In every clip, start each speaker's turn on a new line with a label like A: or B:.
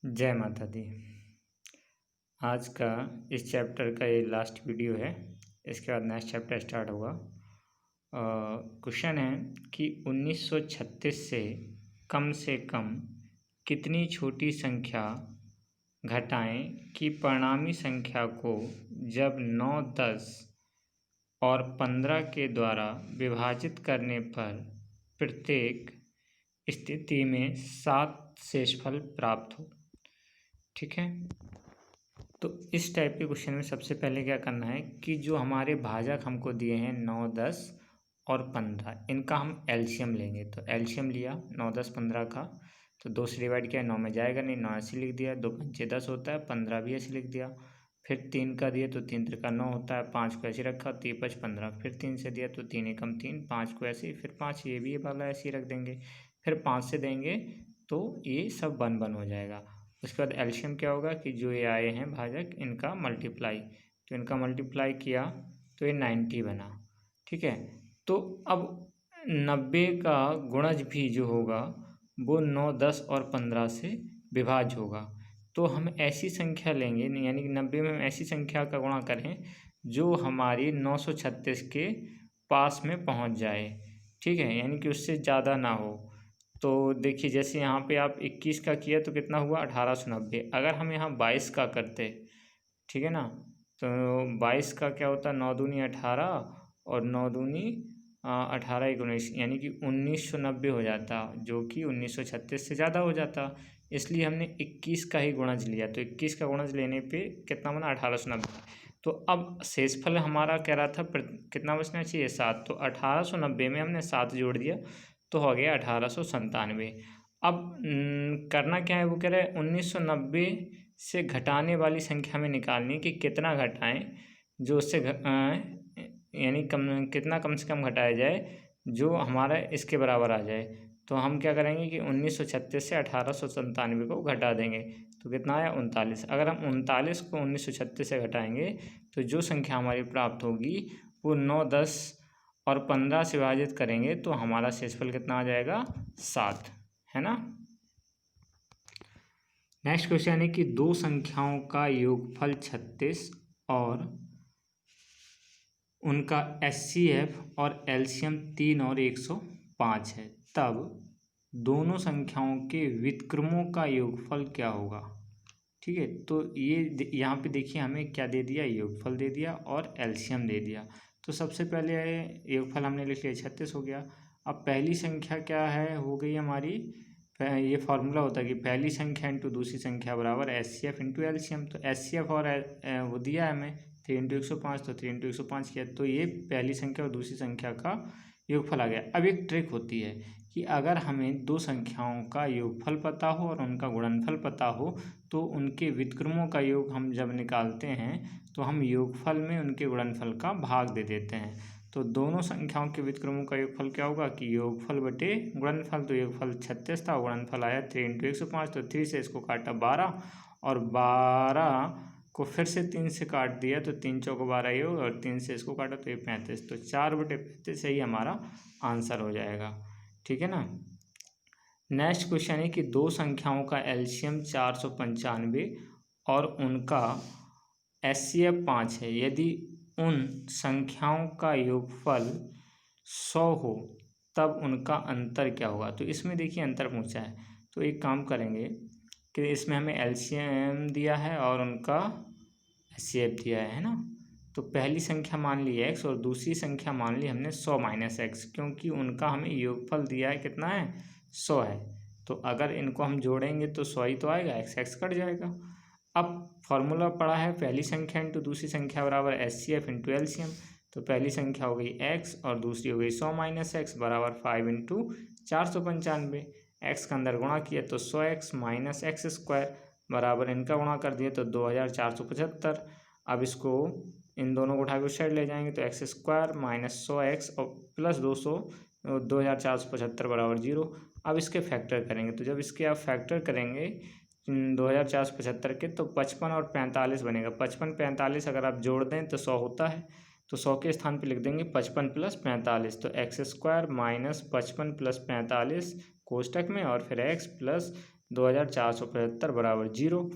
A: जय माता दी। आज का इस चैप्टर का ये लास्ट वीडियो है। इसके बाद नेक्स्ट चैप्टर स्टार्ट होगा। क्वेश्चन है कि 1936 से कम कितनी छोटी संख्या घटाएं कि परिणामी संख्या को जब 9, 10 और 15 के द्वारा विभाजित करने पर प्रत्येक स्थिति में 7 शेषफल प्राप्त हो। ठीक है, तो इस टाइप के क्वेश्चन में सबसे पहले क्या करना है कि जो हमारे भाजक हमको दिए हैं 9, 10 और 15, इनका हम एलसीएम लेंगे। तो एलसीएम लिया 9, 10, 15 का, तो 2 से डिवाइड किया, 9 में जाएगा नहीं, 9 ऐसे लिख दिया, 2 पंचे 10 होता है, 15 भी ऐसे लिख दिया। फिर 3 का दिया तो 3 त्रिका 9 होता है, 5 को ऐसे रखा, 3 5 15। फिर 3 से दिया तो 3 एकम 3, 5 को ऐसे, फिर 5 ये भी वाला ऐसे ही रख देंगे। फिर 5 से देंगे तो ये सब 1 1 हो जाएगा। उसके बाद एलसीएम क्या होगा कि जो ये आए हैं भाजक, इनका मल्टीप्लाई, तो इनका मल्टीप्लाई किया तो ये 90 बना। ठीक है, तो अब 90 का गुणज भी जो होगा वो 9, 10 और 15 से विभाज्य होगा। तो हम ऐसी संख्या लेंगे, यानी कि 90 में हम ऐसी संख्या का गुणा करें जो हमारी 936 के पास में पहुंच जाए। ठीक है, यानी कि उससे ज़्यादा ना हो। तो देखिए, जैसे यहाँ पे आप 21 का किया तो कितना हुआ 1890। अगर हम यहाँ 22 का करते, ठीक है ना, तो 22 का क्या होता, 9 दूनी 18 और 9 दूनी 18 19, यानी कि 1990 हो जाता, जो कि 1936 से ज़्यादा हो जाता। इसलिए हमने 21 का ही गुणज लिया। तो 21 का गुणज लेने पे कितना बना 1890। तो अब शेषफल हमारा कह रहा था कितना बचना चाहिए 7। तो 1890 में हमने 7 जोड़ दिया तो हो गया 1897। अब करना क्या है, वो कह रहे हैं 1990 से घटाने वाली संख्या में निकालनी कि कितना घटाएं जो उससे यानी कितना कम से कम घटाया जाए जो हमारा इसके बराबर आ जाए। तो हम क्या करेंगे कि 1936 से 1897 को घटा देंगे तो कितना आया 39। अगर हम 39 को 1936 से घटाएंगे तो जो संख्या हमारी प्राप्त होगी वो 9, 10 और 15 से विभाजित करेंगे तो हमारा शेषफल कितना आ जाएगा 7, है ना। नेक्स्ट क्वेश्चन है कि दो संख्याओं का योगफल 36 और उनका एचसीएफ और एलसीएम 3 और 105 है, तब दोनों संख्याओं के व्युत्क्रमों का योगफल क्या होगा। ठीक है, तो ये यहाँ पे देखिए हमें क्या दे दिया, योगफल दे दिया और एलसीएम दे दिया। तो सबसे पहले योगफल हमने लिख लिया 36 हो गया। अब पहली संख्या क्या है, हो गई हमारी, ये फार्मूला होता है कि पहली संख्या इंटू दूसरी संख्या बराबर एचसीएफ इंटू एलसीएम। तो एचसीएफ और वो दिया है हमें 3 इंटू 105, तो 3 इंटू 105 किया तो ये पहली संख्या और दूसरी संख्या का योगफल आ गया। अब एक ट्रिक होती है कि अगर हमें दो संख्याओं का योगफल पता हो और उनका गुणनफल पता हो तो उनके व्युत्क्रमों का योग हम जब निकालते हैं तो हम योगफल में उनके गुणनफल का भाग दे देते हैं। तो दोनों संख्याओं के व्युत्क्रमों का योगफल क्या होगा कि योगफल बटे गुणनफल। तो योगफल 36 था, गुणनफल आया 3 इंटू 105, तो 3 से इसको काटा 12 और 12 को फिर से 3 से काट दिया तो 3 चौको 12 ये और 3 से इसको काटा तो ये 35। तो 4/35 ही हमारा आंसर हो जाएगा। ठीक है ना। नेक्स्ट क्वेश्चन है कि दो संख्याओं का एलसीएम 495 और उनका एचसीएफ 5 है, यदि उन संख्याओं का योगफल 100 हो तब उनका अंतर क्या होगा। तो इसमें देखिए अंतर पूछा है, तो एक काम करेंगे कि इसमें हमें एलसीएम दिया है और उनका एचसीएफ दिया है ना। तो पहली संख्या मान ली x और दूसरी संख्या मान ली हमने 100 माइनस एक्स, क्योंकि उनका हमें योगफल दिया है कितना है 100 है। तो अगर इनको हम जोड़ेंगे तो 100 ही तो आएगा, x कट जाएगा। अब फॉर्मूला पड़ा है पहली संख्या इंटू दूसरी संख्या बराबर एचसीएफ इंटू एलसीएम। तो पहली संख्या हो गई x और दूसरी हो गई 100 माइनस एक्स बराबर 5 इंटू 495। एक्स का अंदर गुणा किया तो 100x माइनस एक्स स्क्वायर बराबर इनका गुणा कर दिया तो 2475। अब इसको इन दोनों को उठा के उस साइड ले जाएंगे तो एक्स स्क्वायर माइनस 100x और प्लस 200 2475 बराबर 0। अब इसके फैक्टर करेंगे, तो जब इसके आप फैक्टर करेंगे 2475 के तो 55 और 45 बनेगा। 55 45 अगर आप जोड़ दें तो 100 होता है, तो 100 के स्थान पे लिख देंगे 55 प्लस 45। तो एक्स स्क्वायर माइनस 55 प्लस 45 कोष्टक में और फिर एक्स प्लस 2475 बराबर 0।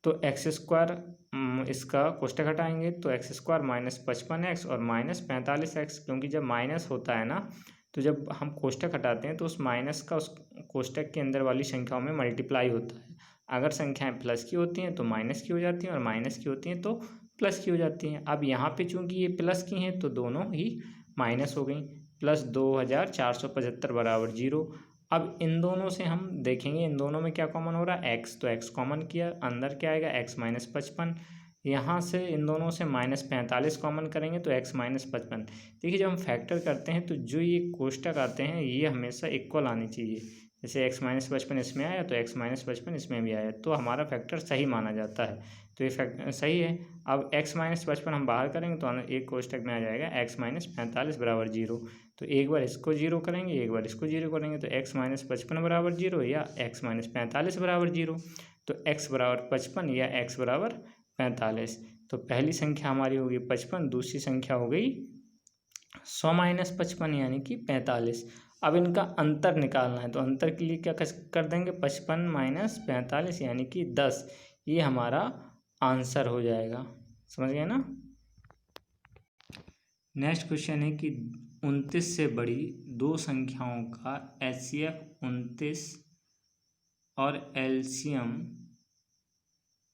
A: तो एक्स स्क्वायर इसका कोष्टक हटाएंगे तो एक्स स्क्वायर माइनस 55x और माइनस 45x, क्योंकि जब माइनस होता है ना तो जब हम कोष्टक हटाते हैं तो उस माइनस का उस कोष्टक के अंदर वाली संख्याओं में मल्टीप्लाई होता है। अगर संख्याएं प्लस की होती हैं तो माइनस की हो जाती हैं और माइनस की होती हैं तो प्लस की हो जाती हैं। अब यहाँ पे चूंकि ये प्लस की हैं तो दोनों ही माइनस हो गई। प्लस 2475 बराबर 0। अब इन दोनों से हम देखेंगे इन दोनों में क्या कॉमन हो रहा है, एक्स, तो एक्स कॉमन किया, अंदर क्या आएगा एक्स माइनस 55। यहाँ से इन दोनों से माइनस 45 कॉमन करेंगे तो एक्स माइनस 55। देखिए जब हम फैक्टर करते हैं तो जो ये कोष्टक आते हैं ये हमेशा इक्वल आनी चाहिए। जैसे एक्स माइनस 55 इसमें आया तो एक्स माइनस 55 इसमें भी आया, तो हमारा फैक्टर सही माना जाता है। तो ये फैक्टर सही है। अब एक्स माइनस 55 हम बाहर करेंगे तो एक कोष्टक में आ जाएगा एक्स माइनस 45 बराबर 0। तो एक बार इसको 0 करेंगे, एक बार इसको 0 करेंगे, तो एक्स माइनस 55 बराबर 0 या एक्स माइनस 45 बराबर 0। तो एक्स बराबर 55 या एक्स बराबर 45। तो पहली संख्या हमारी होगी 55, दूसरी संख्या हो गई 100 माइनस 55 यानी कि 45। अब इनका अंतर निकालना है तो अंतर के लिए क्या कर देंगे, 55 माइनस 45 यानी कि 10। ये हमारा आंसर हो जाएगा। समझ गए ना। नेक्स्ट क्वेश्चन है कि 29 से बड़ी दो संख्याओं का HCF 29 और एलसीएम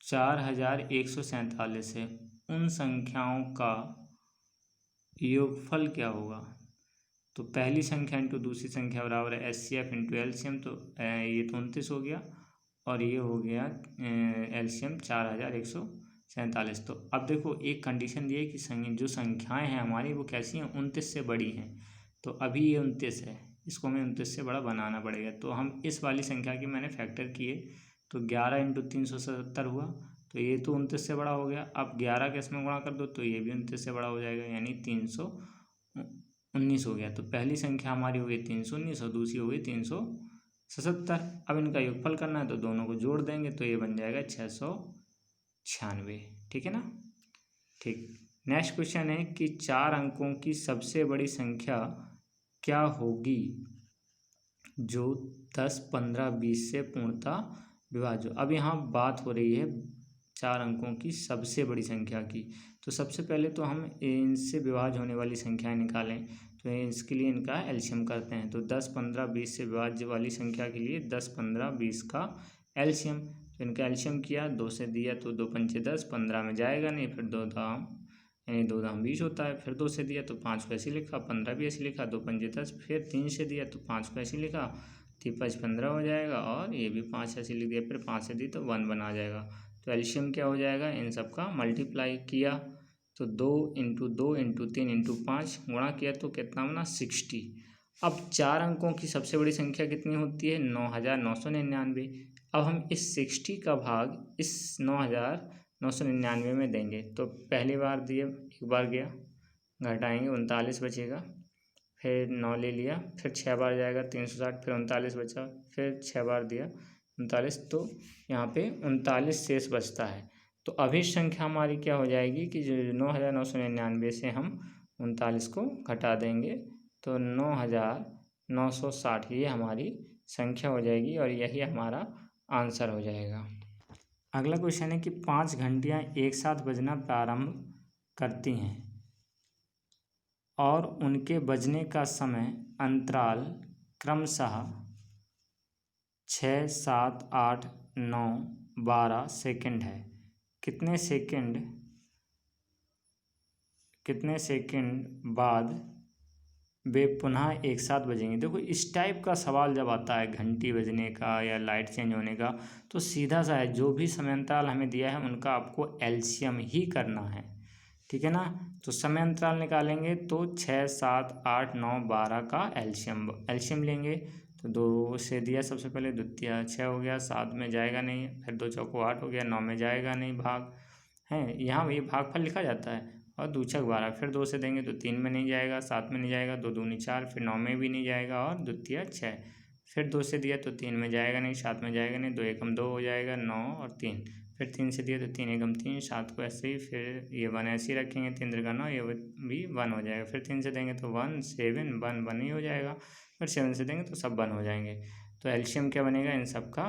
A: 4147 है। उन संख्याओं का योगफल क्या होगा। तो पहली संख्या इंटू दूसरी संख्या बराबर है HCF इंटू एलसीएम। तो ये तो 29 हो गया और ये हो गया एलसीएम 4147। तो अब देखो एक कंडीशन दी है कि जो संख्याएं हैं हमारी वो कैसी हैं, 29 से बड़ी हैं। तो अभी ये 29 है, इसको हमें 29 से बड़ा बनाना पड़ेगा। तो हम इस वाली संख्या की मैंने फैक्टर किए तो 11 इंटू 377 हुआ, तो ये तो 29 से बड़ा हो गया। अब 11 के इसमें गुणा कर दो तो ये भी 29 से बड़ा हो जाएगा, यानी 319 हो गया। तो पहली संख्या हमारी हो गई 319 और दूसरी हो गई 377। अब इनका योगफल करना है तो दोनों को जोड़ देंगे तो ये बन जाएगा 696। ठीक है ना। ठीक। नेक्स्ट क्वेश्चन है कि 4 अंकों की सबसे बड़ी संख्या क्या होगी जो 10, 15, 20 से पूर्णतः विभाज्य। अब यहाँ बात हो रही है 4 अंकों की सबसे बड़ी संख्या की। तो सबसे पहले तो हम इनसे विभाज्य होने वाली संख्याएं निकालें, तो इसके लिए इनका एलसीएम करते हैं। तो 10, 15, 20 से विभाज्य वाली संख्या के लिए 10, 15, 20 का एलसीएम। तो इनका एलसीएम किया, 2 से दिया तो 2 पंचे 10, 15 में जाएगा नहीं, फिर 2 दाम यानी 2 दाम 20 होता है। फिर 2 से दिया तो 5 को ऐसे लिखा, 15 भी ऐसे लिखा, 2 पंचे 10। फिर 3 से दिया तो 5 को ऐसे लिखा, 3 5 15 हो जाएगा और ये भी 5 ऐसे लिख दिया। फिर 5 से दी तो 1 बना जाएगा। तो एलसीएम क्या हो जाएगा, इन सब का मल्टीप्लाई किया तो 2 इंटू 2 इंटू 3 इंटू 5 गुणा किया तो कितना बना 60। अब 4 अंकों की सबसे बड़ी संख्या कितनी होती है, 9999। अब हम इस 60 का भाग इस 9999 में देंगे। तो पहली बार दिए, एक बार गया, घटाएंगे 39 बचेगा, फिर 9 ले लिया, फिर 6 बार जाएगा 360, फिर 39 बचा, फिर 6 बार दिया 39, तो यहाँ पे 39 शेष बचता है। तो अभी संख्या हमारी क्या हो जाएगी कि जो 9999 से हम 39 को घटा देंगे तो 9960 ये हमारी संख्या हो जाएगी और यही हमारा आंसर हो जाएगा। अगला क्वेश्चन है कि 5 घंटियाँ एक साथ बजना प्रारंभ करती हैं और उनके बजने का समय अंतराल क्रमशः 6, 7, 8, 9, 12 सेकंड है। कितने सेकंड बाद वे पुनः एक साथ बजेंगे। देखो इस टाइप का सवाल जब आता है घंटी बजने का या लाइट चेंज होने का, तो सीधा सा है, जो भी समय अंतराल हमें दिया है उनका आपको एलसीएम ही करना है। ठीक है ना। तो समय अंतराल निकालेंगे तो 6, 7, 8, 9, 12 का एलसीएम लेंगे। तो 2 से दिया सबसे पहले, द्वितीय 6 हो गया, 7 में जाएगा नहीं, फिर 2 चौको 8 हो गया, 9 में जाएगा नहीं, भाग है, यहाँ ये भागफल लिखा जाता है। और 2 छक 12, फिर 2 से देंगे तो 3 में नहीं जाएगा, 7 में नहीं जाएगा, 2 दूनी 4, फिर 9 में भी नहीं जाएगा और द्वितीय 6। फिर 2 से दिया तो 3 में जाएगा नहीं, 7 में जाएगा नहीं, 2 एकम 2 हो जाएगा, 9 और 3। फिर 3 से दिया तो 3 एकम 3, 7 को ऐसे ही, फिर ये 1 ऐसे ही रखेंगे, 3 त्रिका 9, ये भी 1 हो जाएगा। फिर 3 से देंगे तो 1 7 1 1 ही हो जाएगा। फिर 7 से देंगे तो सब 1 हो जाएंगे। तो एलसीएम क्या बनेगा इन सब का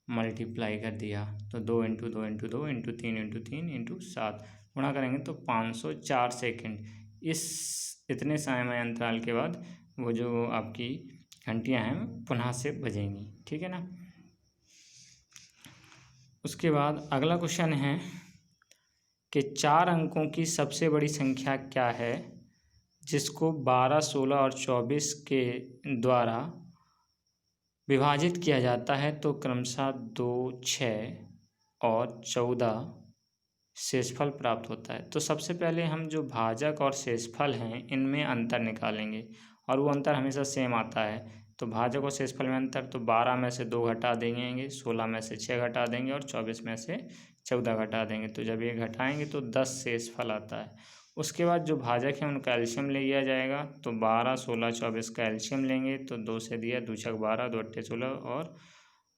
A: मल्टीप्लाई कर दिया तो 2 into 2 into 2 into 3 into 3 into 7 गुणा करेंगे तो 504 सेकेंड। इस इतने समय अंतराल के बाद वो जो आपकी घंटियां हैं पुनः से बजेंगी, ठीक है ना। उसके बाद अगला क्वेश्चन है कि 4 अंकों की सबसे बड़ी संख्या क्या है जिसको 12, 16 और 24 के द्वारा विभाजित किया जाता है तो क्रमशः 2, 6 और 14 शेषफल प्राप्त होता है। तो सबसे पहले हम जो भाजक और शेषफल हैं इनमें अंतर निकालेंगे और वो अंतर हमेशा सेम आता है। तो भाजक और शेषफल में अंतर, तो 12 में से 2 घटा देंगे, 16 में से 6 घटा देंगे और 24 में से 14 घटा देंगे। तो जब ये घटाएंगे तो 10 शेषफल आता है। उसके बाद जो भाजक है उनका एलसीएम ले लिया जाएगा। तो 12, 16, 24 का एलसीएम लेंगे तो 2 से दिया 2 छक 12, 2 अट्ठे 16 और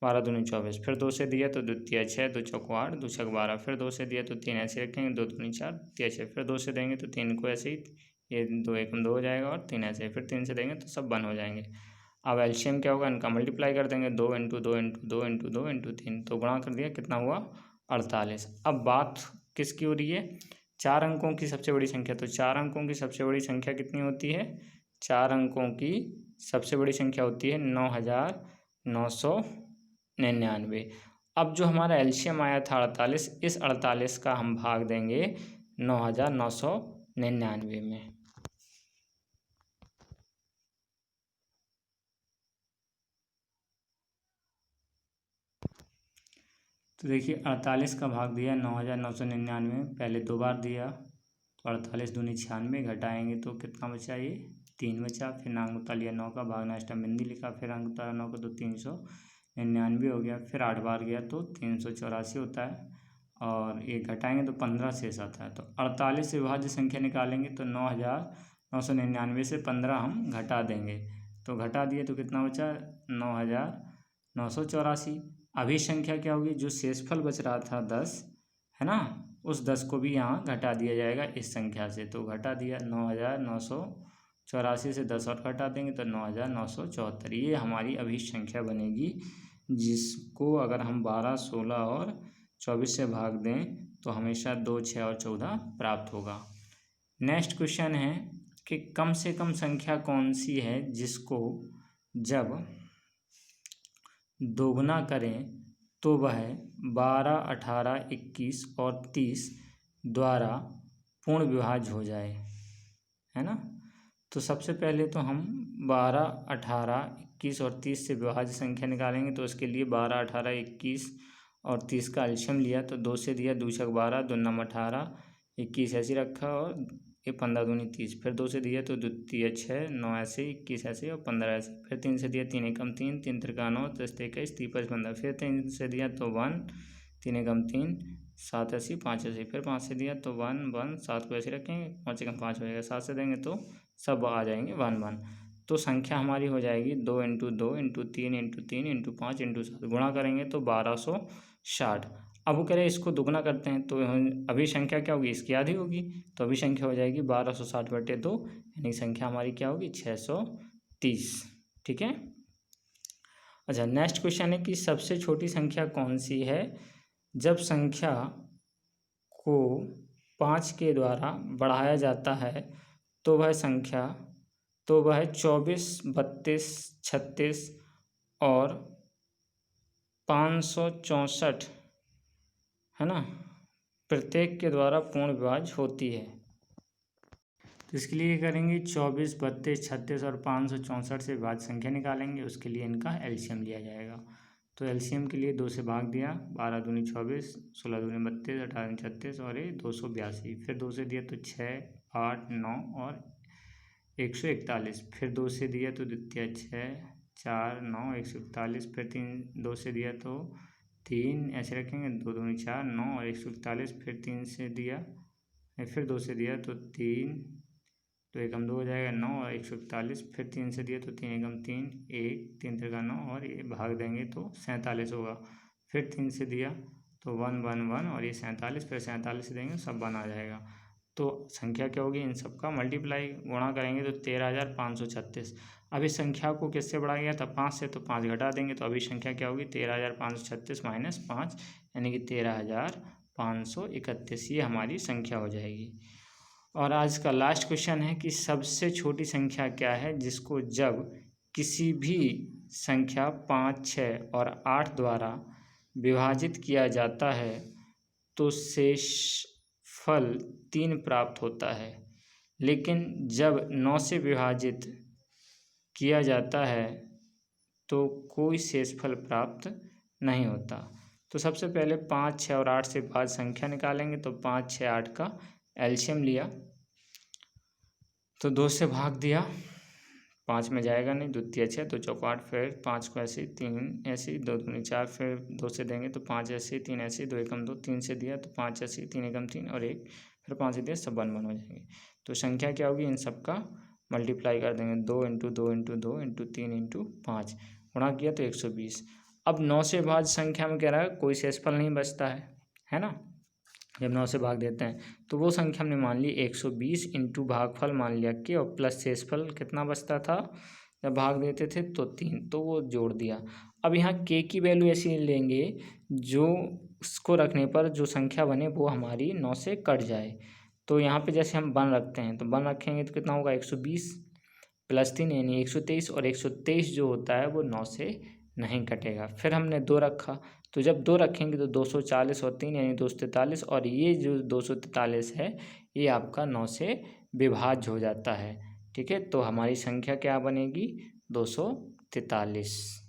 A: 12 दूनी 24। फिर 2 से दिया तो 2 तिया 6, 2 चौको 8, 2 छक 12। फिर 2 से दिया तो 3 ऐसे रखेंगे, 2 दूनी 4, तिया 6। फिर 2 से देंगे तो 3 को ऐसे ही, ये 2 एकम 2 हो जाएगा और 3 ऐसे। फिर 3 से देंगे तो सब 1 हो जाएंगे। अब एलसीएम क्या होगा, इनका मल्टीप्लाई कर देंगे, 2 इंटू 2 इंटू 2 इंटू 2 इंटू 3, तो गुणा कर दिया, कितना हुआ 48। अब बात किसकी हो रही है, 4 अंकों की सबसे बड़ी संख्या। तो 4 अंकों की सबसे बड़ी संख्या कितनी होती है, 4 अंकों की सबसे बड़ी संख्या होती है 9999। अब जो हमारा एलसीएम आया था 48, इस 48 का हम भाग देंगे 9999 में। तो देखिए 48 का भाग दिया 9999, पहले 2 बार दिया तो 48 दूनी 96, घटाएंगे तो कितना बचा, ये 3 बचा। फिर नांग उतार लिया 9 का, भागना अष्टम बिंदी लिखा, फिर अंक उतारा 9 का तो 399 हो गया। फिर 8 बार गया तो 384 होता है और ये घटाएंगे तो 15 शेष आता है। तो 48 से विभाज्य संख्या निकालेंगे तो 9999 से 15 हम घटा देंगे, तो घटा दिए तो कितना बचा 9984। अभी संख्या क्या होगी, जो शेषफल बच रहा था 10 है ना, उस 10 को भी यहाँ घटा दिया जाएगा इस संख्या से। तो घटा दिया 9984 से 10 और घटा देंगे तो 9974। ये हमारी अभी संख्या बनेगी जिसको अगर हम 12, 16 और 24 से भाग दें तो हमेशा 2, 6 और 14 प्राप्त होगा। नेक्स्ट क्वेश्चन है कि कम से कम संख्या कौन सी है जिसको जब दोगुना करें तो वह 12, 18, 21 और 30 द्वारा पूर्ण विभाज्य हो जाए, है ना। तो सबसे पहले तो हम 12, 18, 21 और 30 से विभाज्य संख्या निकालेंगे। तो उसके लिए 12, 18, 21 और 30 का एलसीएम लिया तो 2 से दिया 2 छक 12, 2 नम 18, 21 ऐसे रखा और ये 15 दूनी 30। फिर 2 से दिया तो 2 तिया 6, 9 ऐसे, 21 ऐसे और 15 ऐसे। फिर 3 से दिया 3 एकम 3, 3 त्रिका 9, 10 21, 30 5 15। फिर 3 से दिया तो 1, 3 एकम 3, 7 ऐसी, 5 ऐसे। फिर 5 से दिया तो 1 1, 7 को ऐसे रखेंगे, 5 एकम 5 हो जाएगा। 7 से देंगे तो सब आ जाएंगे 1 1। तो संख्या हमारी हो जाएगी 2 into 2 into 3 into 3 into 5 into 7, गुणा करेंगे तो 1260। अब वो कह रहे हैं इसको दुगना करते हैं तो अभी संख्या क्या होगी, इसकी आधी होगी। तो अभी संख्या हो जाएगी 1260/2, यानी संख्या हमारी क्या होगी 630, ठीक है। अच्छा, नेक्स्ट क्वेश्चन है कि सबसे छोटी संख्या कौन सी है जब संख्या को 5 के द्वारा बढ़ाया जाता है तो वह 24, 32, 36 और 564 है ना, प्रत्येक के द्वारा पूर्ण विभाज्य होती है। तो इसके लिए करेंगे 24, 32, 36 और 564 से विभाज्य संख्या निकालेंगे। उसके लिए इनका एलसीएम लिया जाएगा। तो एलसीएम के लिए 2 से भाग दिया, 12 दूनी 24, 16 दूनी 32, 18 दूनी 36 और ये 282। फिर 2 से दिया तो 6, 8, 9 और 141। फिर 2 से दिया तो द्वितीय 6, 4, 9, 141। फिर 2 से दिया तो 3 ऐसे रखेंगे, 2 दूनी 4, 9 और 141। फिर 3 से दिया, फिर 2 से दिया तो 3, तो एकम 2 हो जाएगा, 9 और 141। फिर 3 से दिया तो 3 एकम 3, 1, 3 त्रिका 9 और ये भाग देंगे तो 47 होगा। फिर 3 से दिया तो 1 1 1 और ये 47। फिर 47 से देंगे सब 1 आ जाएगा। तो संख्या क्या होगी, इन सब का मल्टीप्लाई गुणा करेंगे तो 13,536। अब इस संख्या को किससे बढ़ाया गया था? 5 से, तो 5 घटा देंगे तो अभी संख्या क्या होगी? 13,536 माइनस 5 यानी कि 13,531, ये हमारी संख्या हो जाएगी। और आज का लास्ट क्वेश्चन है कि सबसे छोटी संख्या क्या है जिसको जब किसी भी संख्या 5, 6 और 8 द्वारा विभाजित किया जाता है तो शेषफल 3 प्राप्त होता है, लेकिन जब 9 से विभाजित किया जाता है तो कोई शेषफल प्राप्त नहीं होता। तो सबसे पहले 5, 6 और 8 से बाद संख्या निकालेंगे। तो 5, 6, 8 का एलसीएम लिया तो 2 से भाग दिया, 5 में जाएगा नहीं, 2 तिया 6 तो चौको 8, फिर 5 को ऐसे ही, 3 ऐसे ही, 2 दूनी 4, फिर 2 से देंगे तो 5 ऐसे ही, 3 ऐसे ही, 2 एकम 2, 3 से दिया तो 5 ऐसे ही, 3 एकम 3 और 1, फिर 5 से दिया, सब 1 1 हो जाएंगे। तो संख्या क्या होगी? इन सब का मल्टीप्लाई कर देंगे, 2 इंटू 2 इंटू 2 इंटू 3 इंटू 5 गुणा किया तो 120। अब 9 से भाज्य संख्या में कह रहा है कोई शेषफल नहीं बचता है ना। जब 9 से भाग देते हैं तो वो संख्या हमने मान ली 120 इंटू भागफल मान लिया कि, और प्लस शेषफल कितना बचता था जब भाग देते थे? तो 3, तो वो जोड़ दिया। अब यहाँ के की वैल्यू ऐसी लेंगे जो उसको रखने पर जो संख्या बने वो हमारी 9 से कट जाए। तो यहाँ पे जैसे हम 1 रखते हैं तो 1 रखेंगे तो कितना होगा? 120 प्लस 3 यानी 123, और 123 जो होता है वो 9 से नहीं कटेगा। फिर हमने 2 रखा तो जब 2 रखेंगे तो 240 और 3 यानी 243, और ये जो 243 है ये आपका 9 से विभाज्य हो जाता है। ठीक है, तो हमारी संख्या क्या बनेगी? 243।